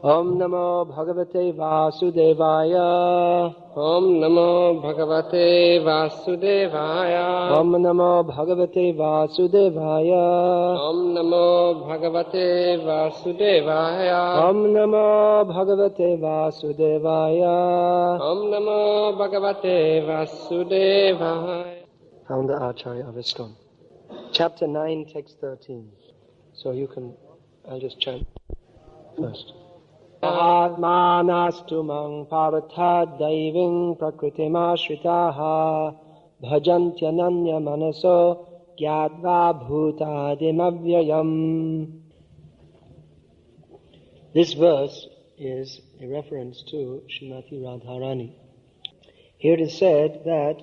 Om Namo Bhagavate Vasudevaya. Om Namo Bhagavate Vasudevaya. Om Namo Bhagavate Vasudevaya. Om Namo Bhagavate Vasudevaya. Om Namo Bhagavate Vasudevaya. Om Namo Bhagavate Vasudevaya. Founder Acharya of ISKCON. Chapter 9, text 13. So you can, I'll just chant first. Atmanastu mang paratha daiving prakritim ashritaha bhajantyananya manaso gyatva bhutadim avyayam. This verse is a reference to Srimati Radharani. Here it is said that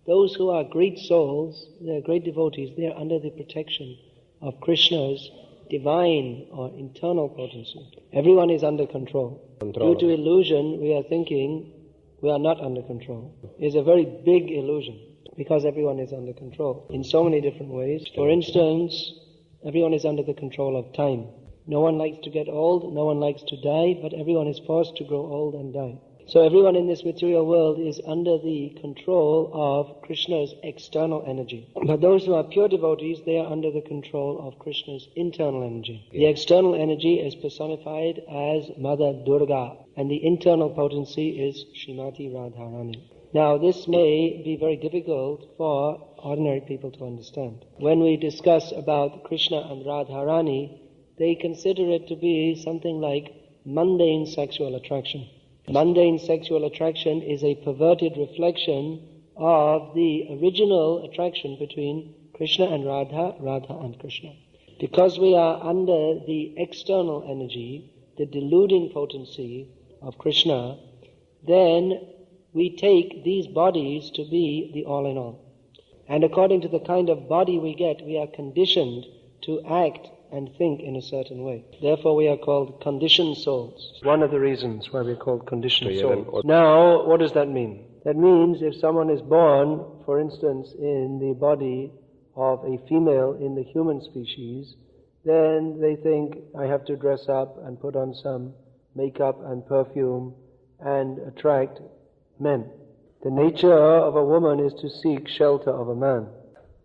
those who are great souls, they are great devotees, they are under the protection of Krishna's divine or internal potency. Everyone is under control. Due to illusion, we are thinking we are not under control. It's a very big illusion because everyone is under control in so many different ways. For instance, everyone is under the control of time. No one likes to get old, no one likes to die, but everyone is forced to grow old and die. So everyone in this material world is under the control of Krishna's external energy. But those who are pure devotees, they are under the control of Krishna's internal energy. The external energy is personified as Mother Durga, and the internal potency is Srimati Radharani. Now this may be very difficult for ordinary people to understand. When we discuss about Krishna and Radharani, they consider it to be something like mundane sexual attraction. Mundane sexual attraction is a perverted reflection of the original attraction between Krishna and Radha, Radha and Krishna. Because we are under the external energy, the deluding potency of Krishna, then we take these bodies to be the all in all. And according to the kind of body we get, we are conditioned to act and think in a certain way. Therefore we are called conditioned souls. One of the reasons why we are called conditioned souls. Now, what does that mean? That means if someone is born, for instance, in the body of a female in the human species, then they think, I have to dress up and put on some makeup and perfume and attract men. The nature of a woman is to seek shelter of a man.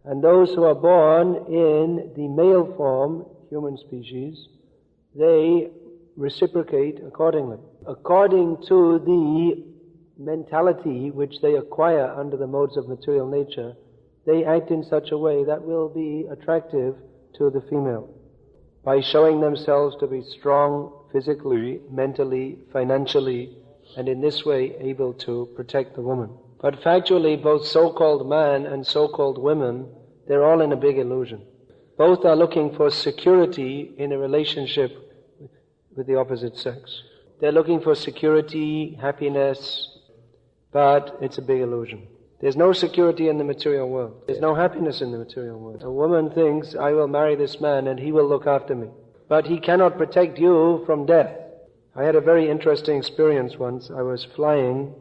And those who are born in the male form, human species, they reciprocate accordingly. According to the mentality which they acquire under the modes of material nature, they act in such a way that will be attractive to the female. By showing themselves to be strong physically, mentally, financially, and in this way able to protect the woman. But factually, both so-called man and so-called women, they're all in a big illusion. Both are looking for security in a relationship with the opposite sex. They're looking for security, happiness, but it's a big illusion. There's no security in the material world. There's no happiness in the material world. A woman thinks, I will marry this man and he will look after me. But he cannot protect you from death. I had a very interesting experience once. I was flying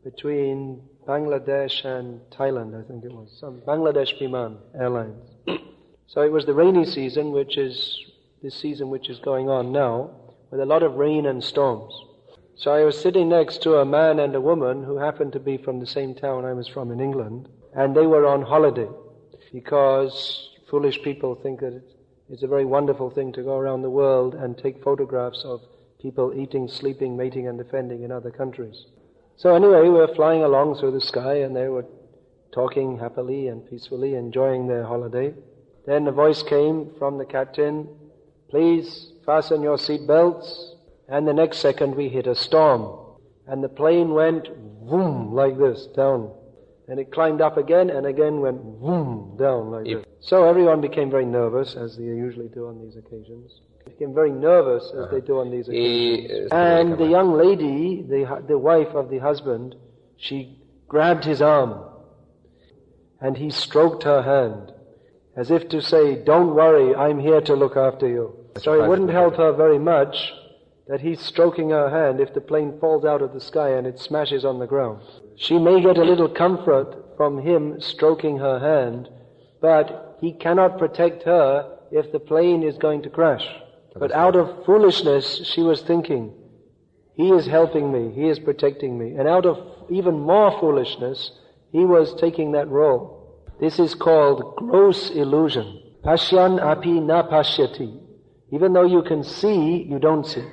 between Bangladesh and Thailand, I think it was, some Bangladesh Biman Airlines. So it was the rainy season, which is this season which is going on now, with a lot of rain and storms. So I was sitting next to a man and a woman who happened to be from the same town I was from in England, and they were on holiday, because foolish people think that it's a very wonderful thing to go around the world and take photographs of people eating, sleeping, mating and defending in other countries. So anyway, we were flying along through the sky and they were talking happily and peacefully, enjoying their holiday. Then a voice came from the captain, please fasten your seat belts. And the next second we hit a storm. And the plane went vroom like this, down. And it climbed up again and again went vroom down like this. So everyone became very nervous, as they usually do on these occasions. Became very nervous as they do on these occasions. And the young lady, the wife of the husband, she grabbed his arm and he stroked her hand as if to say, don't worry, I'm here to look after you. So it wouldn't help her very much that he's stroking her hand if the plane falls out of the sky and it smashes on the ground. She may get a little comfort from him stroking her hand, but he cannot protect her if the plane is going to crash. But out of foolishness, she was thinking, he is helping me, he is protecting me. And out of even more foolishness, he was taking that role. This is called gross illusion. Pashyan api na pashyati. Even though you can see, you don't see.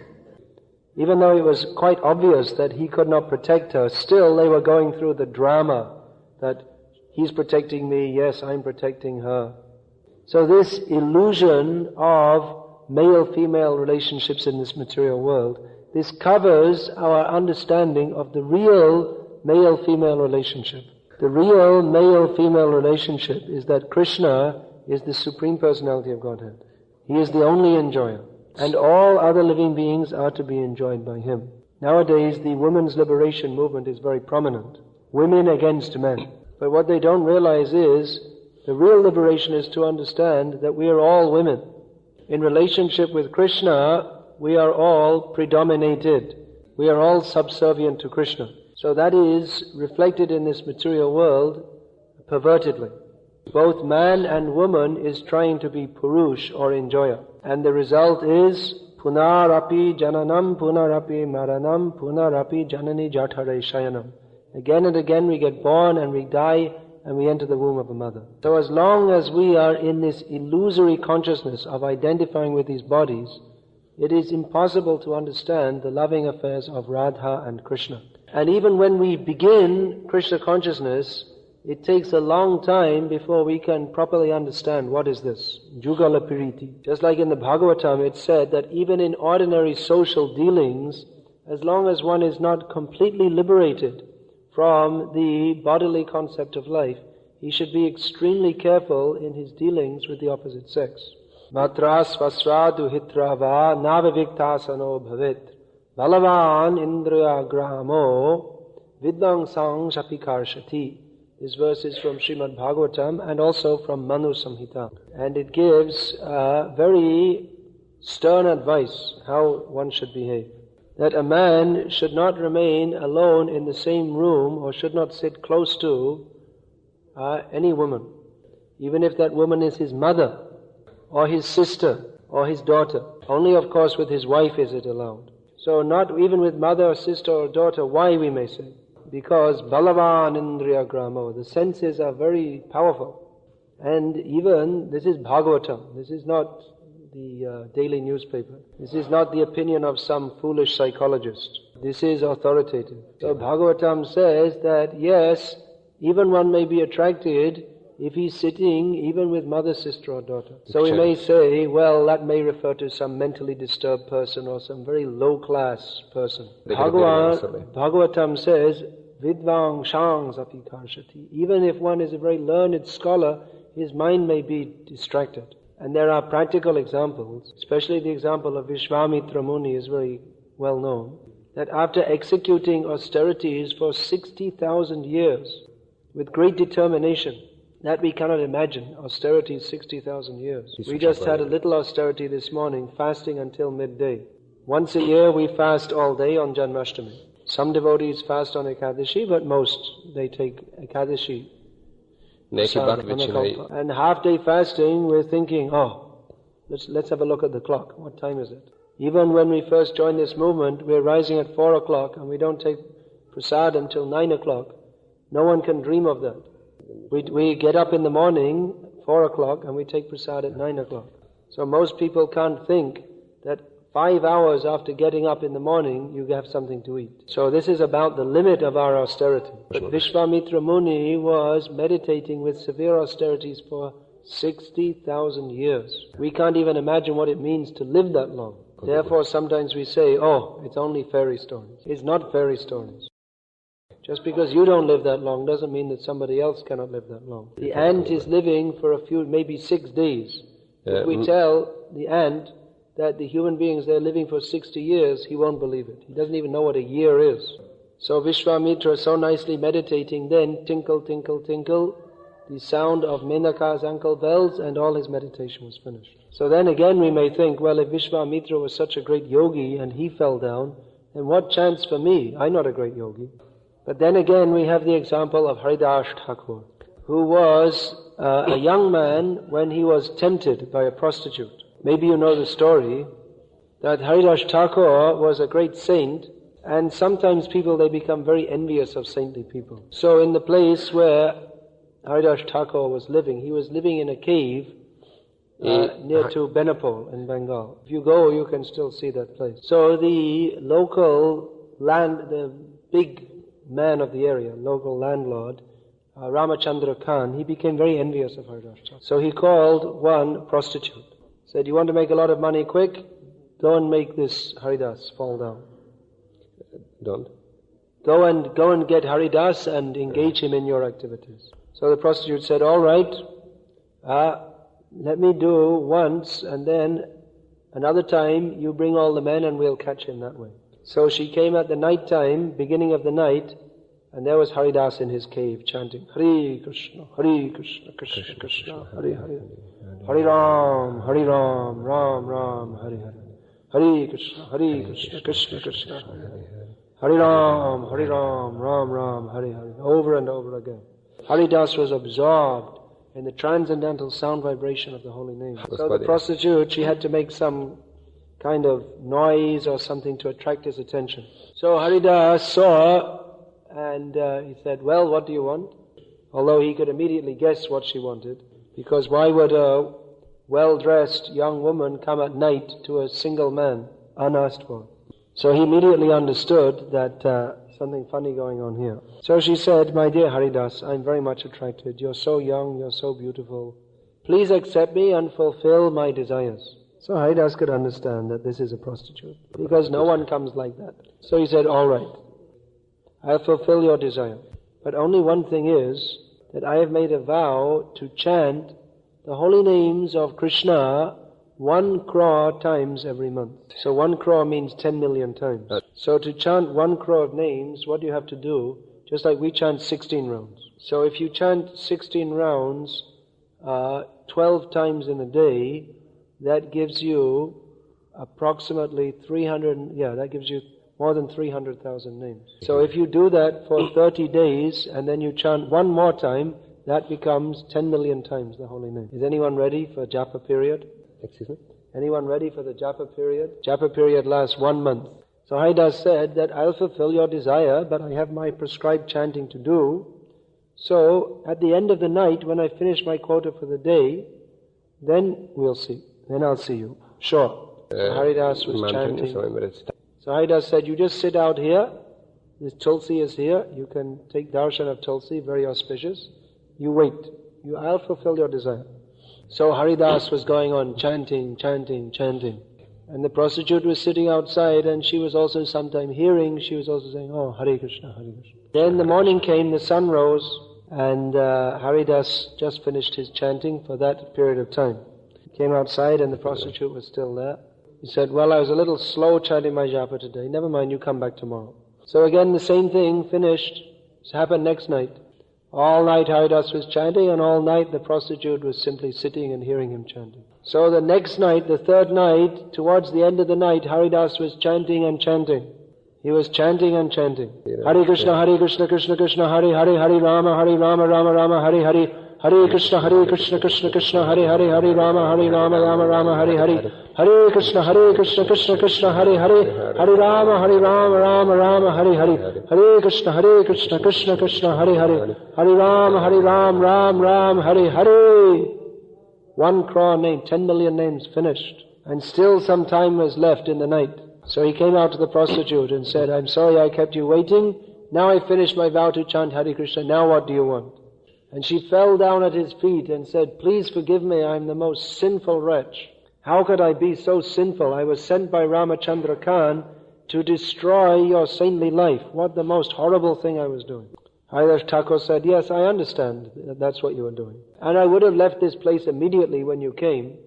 Even though it was quite obvious that he could not protect her, still they were going through the drama that he's protecting me, yes, I'm protecting her. So this illusion of male-female relationships in this material world, this covers our understanding of the real male-female relationship. The real male-female relationship is that Krishna is the Supreme Personality of Godhead. He is the only enjoyer, and all other living beings are to be enjoyed by him. Nowadays, the women's liberation movement is very prominent. Women against men. But what they don't realize is, the real liberation is to understand that we are all women. In relationship with Krishna, we are all predominated. We are all subservient to Krishna. So that is reflected in this material world pervertedly. Both man and woman is trying to be Purush or enjoyer. And the result is Punarapi Jananam, Punarapi Maranam, Punarapi Janani Jathare Shayanam. Again and again we get born and we die and we enter the womb of a mother. So as long as we are in this illusory consciousness of identifying with these bodies, it is impossible to understand the loving affairs of Radha and Krishna. And even when we begin Krishna consciousness, it takes a long time before we can properly understand what is this, Jugala Piriti. Just like in the Bhagavatam, it said that even in ordinary social dealings, as long as one is not completely liberated from the bodily concept of life, he should be extremely careful in his dealings with the opposite sex. Matra svasra duhitrava navaviktasano bhavit balavan indriya gramo vidvang sang shapikarshati. This verse is from Srimad Bhagavatam and also from Manu Samhita. And it gives very stern advice how one should behave. That a man should not remain alone in the same room or should not sit close to any woman. Even if that woman is his mother or his sister or his daughter. Only of course with his wife is it allowed. So not even with mother or sister or daughter. Why, we may say? Because Balavan Indriya Gramo, the senses are very powerful. And even, this is Bhagavatam, this is not the daily newspaper. This is not the opinion of some foolish psychologist. This is authoritative. So Bhagavatam says that yes, even one may be attracted if he's sitting even with mother, sister or daughter. So we may say, well, that may refer to some mentally disturbed person or some very low class person. Bhagavatam says, Vidvang shangs api karshati. Even if one is a very learned scholar, his mind may be distracted. And there are practical examples, especially the example of Vishwamitra Muni is very well known, that after executing austerities for 60,000 years with great determination, that we cannot imagine, austerity 60,000 years. We just had a little austerity this morning, fasting until midday. Once a year we fast all day on Janmashtami. Some devotees fast on Ekadashi, but most, they take Ekadashi. And half-day fasting, we're thinking, let's have a look at the clock. What time is it? Even when we first joined this movement, we're rising at 4 o'clock and we don't take prasad until 9 o'clock. No one can dream of that. We get up in the morning, 4 o'clock, and we take prasad at 9 o'clock. So most people can't think that 5 hours after getting up in the morning, you have something to eat. So this is about the limit of our austerity. But Vishwamitra Muni was meditating with severe austerities for 60,000 years. We can't even imagine what it means to live that long. Therefore, sometimes we say, it's only fairy stories. It's not fairy stories. Just because you don't live that long doesn't mean that somebody else cannot live that long. The ant is living for a few, maybe 6 days. If we tell the ant that the human beings, they're living for 60 years, he won't believe it. He doesn't even know what a year is. So Vishwamitra, so nicely meditating, then tinkle, tinkle, tinkle, the sound of Menaka's ankle bells, and all his meditation was finished. So then again we may think, well, if Vishwamitra was such a great yogi and he fell down, then what chance for me? I'm not a great yogi. But then again we have the example of Haridas Thakur, who was a young man when he was tempted by a prostitute. Maybe you know the story that Haridas Thakur was a great saint, and sometimes people, they become very envious of saintly people. So in the place where Haridas Thakur was living, he was living in a cave near to Benapole in Bengal. If you go, you can still see that place. So the local the big man of the area, local landlord, Ramachandra Khan, he became very envious of Haridas Thakur. So he called one prostitute. Said, you want to make a lot of money quick? Go and make this Haridas fall down. Don't. Go and get Haridas and engage him in your activities. So the prostitute said, all right, let me do once, and then another time you bring all the men and we'll catch him that way. So she came at the night time, beginning of the night, and there was Haridas in his cave chanting, Hare Krishna, Krishna Krishna, Hare Hare, Hare Ram, Ram Ram, Hare Hare, Hare Krishna, Krishna Krishna, Hare Ram, Ram Ram, Hare Hare, over and over again. Haridas was absorbed in the transcendental sound vibration of the holy name. So the prostitute, she had to make some kind of noise or something to attract his attention. So Haridas saw, and he said, well, what do you want? Although he could immediately guess what she wanted, because why would a well-dressed young woman come at night to a single man, unasked for? So he immediately understood that something funny going on here. So she said, my dear Haridas, I'm very much attracted. You're so young, you're so beautiful. Please accept me and fulfill my desires. So Haridas could understand that this is a prostitute, because no one comes like that. So he said, all right, I'll fulfill your desire. But only one thing is that I have made a vow to chant the holy names of Krishna 1 crore times every month. So 1 crore means 10 million times. So to chant 1 crore of names, what do you have to do? Just like we chant 16 rounds. So if you chant 16 rounds 12 times in a day, that gives you approximately that gives you more than 300,000 names. So if you do that for 30 days and then you chant one more time, that becomes 10 million times the holy name. Is anyone ready for japa period? Excuse me? Anyone ready for the japa period? Japa period lasts 1 month. So Haridas said that I'll fulfill your desire, but I have my prescribed chanting to do. So at the end of the night, when I finish my quota for the day, then we'll see. Then I'll see you. Sure. Haridas was chanting. So Haridas said, you just sit out here. This Tulsi is here. You can take darshan of Tulsi, very auspicious. You wait. I'll fulfill your desire. So Haridas was going on chanting. And the prostitute was sitting outside, and she was also sometime hearing. She was also saying, oh, Hare Krishna, Hare Krishna. Then the morning came, the sun rose, and Haridas just finished his chanting for that period of time. He came outside, and the prostitute was still there. He said, well, I was a little slow chanting my japa today. Never mind, you come back tomorrow. So again, the same thing finished. This happened next night. All night Haridas was chanting, and all night the prostitute was simply sitting and hearing him chanting. So the next night, the third night, towards the end of the night, Haridas was chanting and chanting. He was chanting and chanting. Hare Krishna, Krishna Krishna, Hare Hare, Hare Rama, Rama Rama, Hare Hare. Hare Krishna, Krishna Krishna, Hare Hare, Hare Rama, Rama Rama, Hare Hare. Hare Krishna, Krishna Krishna, Hare Hare, Hare Rama, Rama, Hare Hare. Hare Krishna, Krishna Krishna, Hare Hare, Hare Ram, Ram, Hare Hare. 1 crore name, 10 million names finished. And still some time was left in the night. So he came out to the prostitute and said, I'm sorry I kept you waiting. Now I finished my vow to chant Hare Krishna. Now what do you want? And she fell down at his feet and said, please forgive me, I'm the most sinful wretch. How could I be so sinful? I was sent by Ramachandra Khan to destroy your saintly life. What the most horrible thing I was doing. Haridas Thakur said, yes, I understand that's what you were doing. And I would have left this place immediately when you came.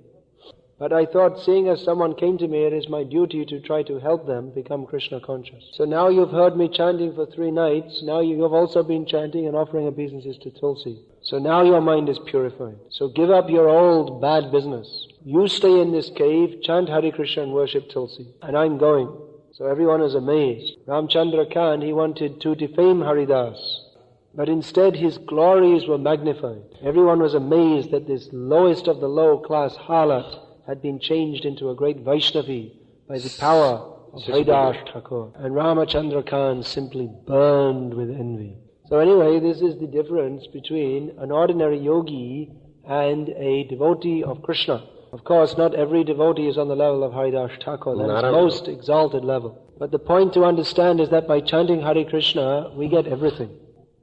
But I thought, seeing as someone came to me, it is my duty to try to help them become Krishna conscious. So now you've heard me chanting for 3 nights. Now you have also been chanting and offering obeisances to Tulsi. So now your mind is purified. So give up your old bad business. You stay in this cave, chant Hare Krishna and worship Tulsi. And I'm going. So everyone is amazed. Ramchandra Khan, he wanted to defame Haridas. But instead his glories were magnified. Everyone was amazed that this lowest of the low class harlot had been changed into a great Vaishnavi by the power of Haridas Thakur. And Ramachandra Khan simply burned with envy. So anyway, this is the difference between an ordinary yogi and a devotee of Krishna. Of course, not every devotee is on the level of Haridas Thakur. That is the most exalted level. But the point to understand is that by chanting Hare Krishna, we get everything.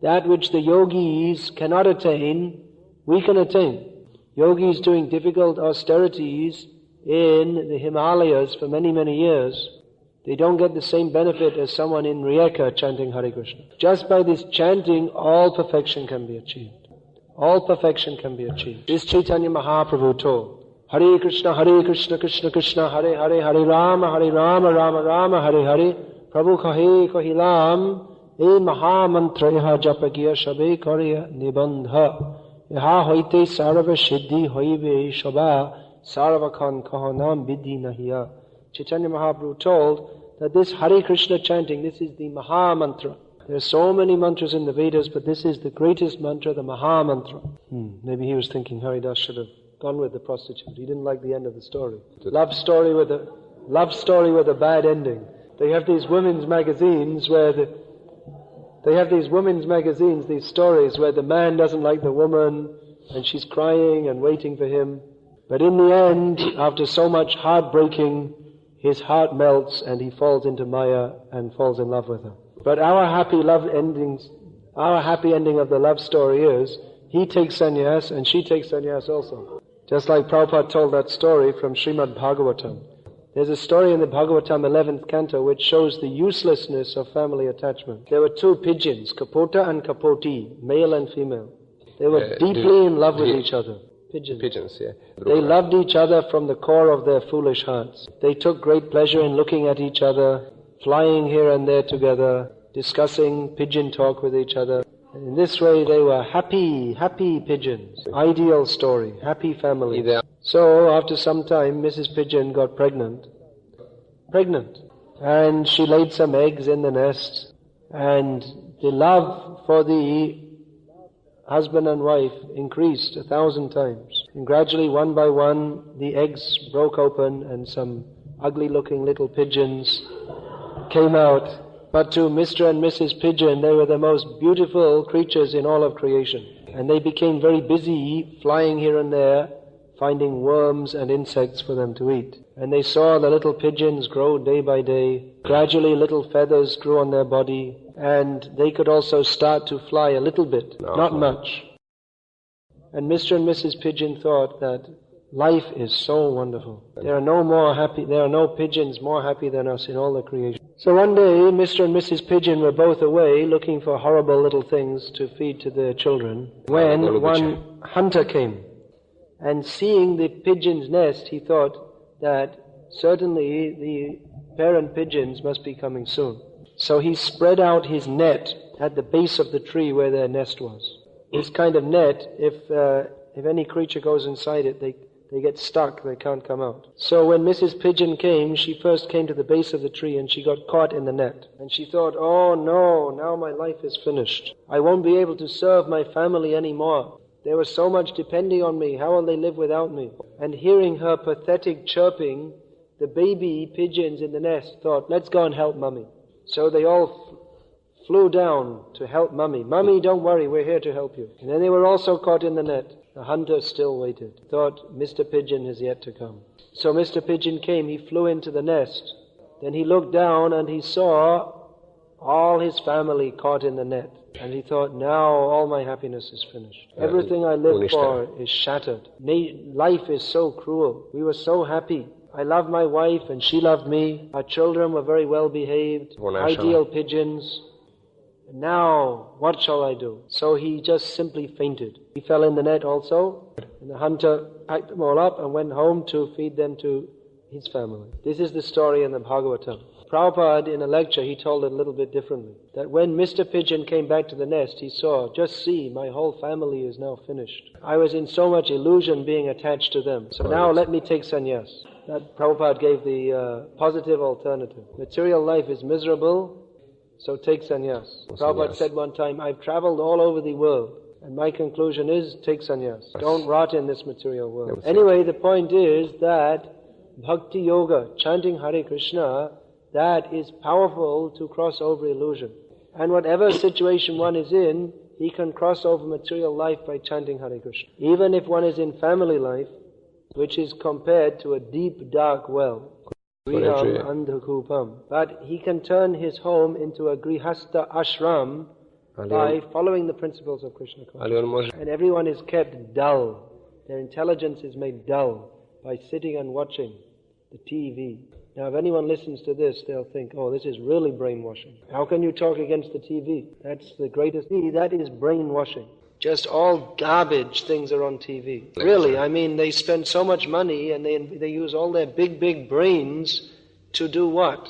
That which the yogis cannot attain, we can attain. Yogis doing difficult austerities in the Himalayas for many, many years, they don't get the same benefit as someone in Rijeka chanting Hare Krishna. Just by this chanting, all perfection can be achieved. All perfection can be achieved. This Chaitanya Mahaprabhu told, Hare Krishna, Krishna Krishna, Hare Hare, Hare Rama, Rama Rama, Hare Hare, Prabhu kahe kahilam, e Mahamantra iha japagiya shabe karya nibandha, iha hoite sarva siddhi hoive shaba, sarvakan kahanam vidhi nahiya. Chaitanya Mahaprabhu told that this Hare Krishna chanting, this is the Mahamantra. There are so many mantras in the Vedas, but this is the greatest mantra, the Mahamantra. Maybe he was thinking Haridas should have gone with the prostitute. He didn't like the end of the story. Love story with a bad ending. They have these women's magazines these stories where the man doesn't like the woman and she's crying and waiting for him. But in the end, after so much heartbreaking, his heart melts and he falls into Maya and falls in love with her. But our happy ending of the love story is, he takes sannyas and she takes sannyas also. Just like Prabhupada told that story from Srimad Bhagavatam. There's a story in the Bhagavatam 11th canto which shows the uselessness of family attachment. There were two pigeons, Kapota and Kapoti, male and female. They were deeply in love with each other. Pigeons, yeah. They loved each other from the core of their foolish hearts. They took great pleasure in looking at each other, flying here and there together, discussing pigeon talk with each other. And in this way they were happy pigeons. Ideal story, happy family. So after some time Mrs. Pigeon got pregnant. And she laid some eggs in the nest, and the love for the husband and wife increased 1,000 times. And gradually, one by one, the eggs broke open and some ugly-looking little pigeons came out. But to Mr. and Mrs. Pigeon, they were the most beautiful creatures in all of creation. And they became very busy flying here and there, finding worms and insects for them to eat. And they saw the little pigeons grow day by day. Gradually, little feathers grew on their body, and they could also start to fly a little bit, not much. And Mr. and Mrs. Pigeon thought that life is so wonderful. There are no pigeons more happy than us in all the creation. So one day, Mr. and Mrs. Pigeon were both away looking for horrible little things to feed to their children, when one hunter came. And seeing the pigeon's nest, he thought that certainly the parent pigeons must be coming soon. So he spread out his net at the base of the tree where their nest was. This kind of net, if any creature goes inside it, they get stuck, they can't come out. So when Mrs. Pigeon came, she first came to the base of the tree and she got caught in the net. And she thought, oh no, now my life is finished. I won't be able to serve my family anymore. There was so much depending on me. How will they live without me? And hearing her pathetic chirping, the baby pigeons in the nest thought, let's go and help Mummy. So they all flew down to help Mummy. Mummy, don't worry, we're here to help you. And then they were also caught in the net. The hunter still waited. Thought, Mr. Pigeon has yet to come. So Mr. Pigeon came, he flew into the nest. Then he looked down and he saw all his family caught in the net. And he thought, now all my happiness is finished. Everything I lived for is shattered. Life is so cruel. We were so happy. I loved my wife and she loved me. Our children were very well behaved. Ideal pigeons. Now, what shall I do? So he just simply fainted. He fell in the net also. And the hunter packed them all up and went home to feed them to his family. This is the story in the Bhagavatam. Prabhupada, in a lecture, he told it a little bit differently. That when Mr. Pigeon came back to the nest, he saw, just see, my whole family is now finished. I was in so much illusion being attached to them. So now let me take sannyas. That Prabhupada gave the positive alternative. Material life is miserable, so take sannyas. Prabhupada said one time, I've traveled all over the world, and my conclusion is, take sannyas. Don't rot in this material world. Anyway, the point is that Bhakti Yoga, chanting Hare Krishna, that is powerful to cross over illusion. And whatever situation one is in, he can cross over material life by chanting Hare Krishna. Even if one is in family life, which is compared to a deep, dark well, Griham Andhakupam. But he can turn his home into a Grihastha ashram by following the principles of Krishna consciousness. And everyone is kept dull. Their intelligence is made dull by sitting and watching the TV. Now if anyone listens to this, they'll think, oh, this is really brainwashing. How can you talk against the TV? That's the greatest thing. That is brainwashing. Just all garbage things are on TV. Really, I mean, they spend so much money and they use all their big brains to do what?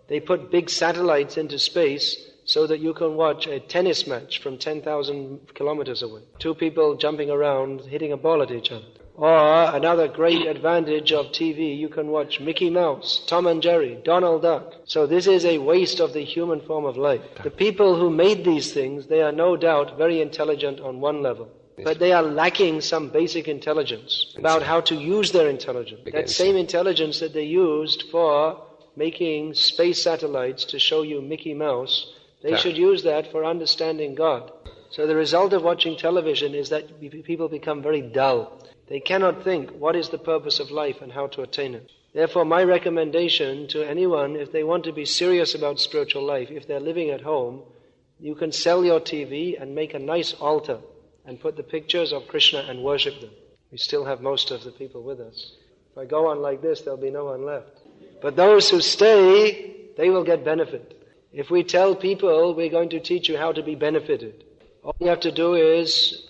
They put big satellites into space so that you can watch a tennis match from 10,000 kilometers away. Two people jumping around, hitting a ball at each other. Or another great advantage of TV, you can watch Mickey Mouse, Tom and Jerry, Donald Duck. So this is a waste of the human form of life. The people who made these things, they are no doubt very intelligent on one level. But they are lacking some basic intelligence about how to use their intelligence. That same intelligence that they used for making space satellites to show you Mickey Mouse, they should use that for understanding God. So the result of watching television is that people become very dull. They cannot think what is the purpose of life and how to attain it. Therefore, my recommendation to anyone, if they want to be serious about spiritual life, if they're living at home, you can sell your TV and make a nice altar and put the pictures of Krishna and worship them. We still have most of the people with us. If I go on like this, there'll be no one left. But those who stay, they will get benefit. If we tell people we're going to teach you how to be benefited, all you have to do is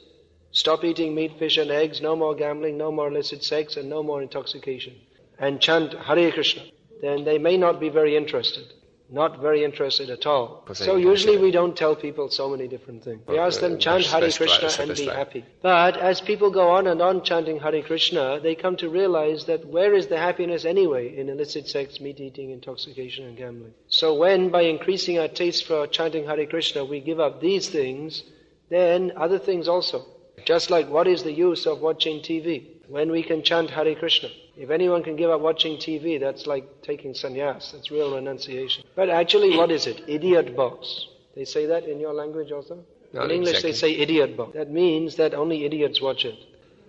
stop eating meat, fish and eggs, no more gambling, no more illicit sex and no more intoxication. And chant Hare Krishna. Then they may not be very interested. Not very interested at all. So usually we don't tell people so many different things. We ask them chant Hare Krishna and be happy. But as people go on and on chanting Hare Krishna, they come to realize that where is the happiness anyway in illicit sex, meat eating, intoxication and gambling? So when by increasing our taste for chanting Hare Krishna we give up these things, then other things also. Just like what is the use of watching TV when we can chant Hare Krishna? If anyone can give up watching TV, that's like taking sannyasa. That's real renunciation. But actually, what is it? Idiot box. They say that in your language also? Not in English exactly. they say idiot box. That means that only idiots watch it.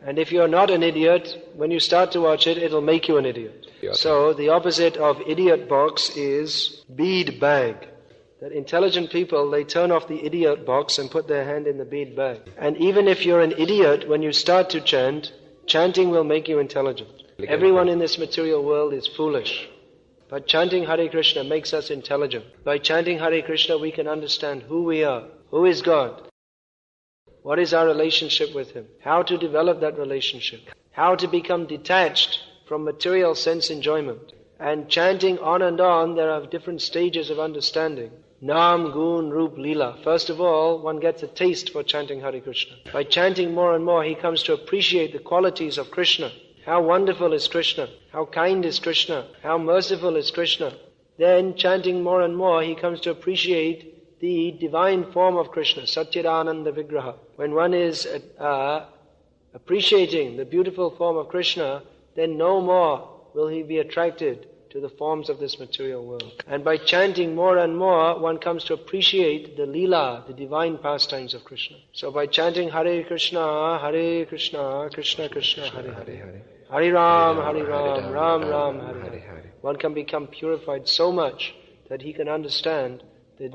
And if you're not an idiot, when you start to watch it, it'll make you an idiot. So the opposite of idiot box is bead bag. That intelligent people, they turn off the idiot box and put their hand in the bead bag. And even if you're an idiot, when you start to chant, chanting will make you intelligent. Everyone in this material world is foolish. But chanting Hare Krishna makes us intelligent. By chanting Hare Krishna, we can understand who we are, who is God, what is our relationship with Him, how to develop that relationship, how to become detached from material sense enjoyment. And chanting on and on, there are different stages of understanding. Nam, Gun, Rup, Lila. First of all, one gets a taste for chanting Hare Krishna. By chanting more and more, he comes to appreciate the qualities of Krishna. How wonderful is Krishna? How kind is Krishna? How merciful is Krishna? Then, chanting more and more, he comes to appreciate the divine form of Krishna, Satchidananda Vigraha. When one is appreciating the beautiful form of Krishna, then no more will he be attracted to the forms of this material world. And by chanting more and more, one comes to appreciate the Leela, the divine pastimes of Krishna. So by chanting Hare Krishna, Krishna Krishna, Hare Hare, Hare Ram, Ram Ram, Hare Hare, one can become purified so much that he can understand the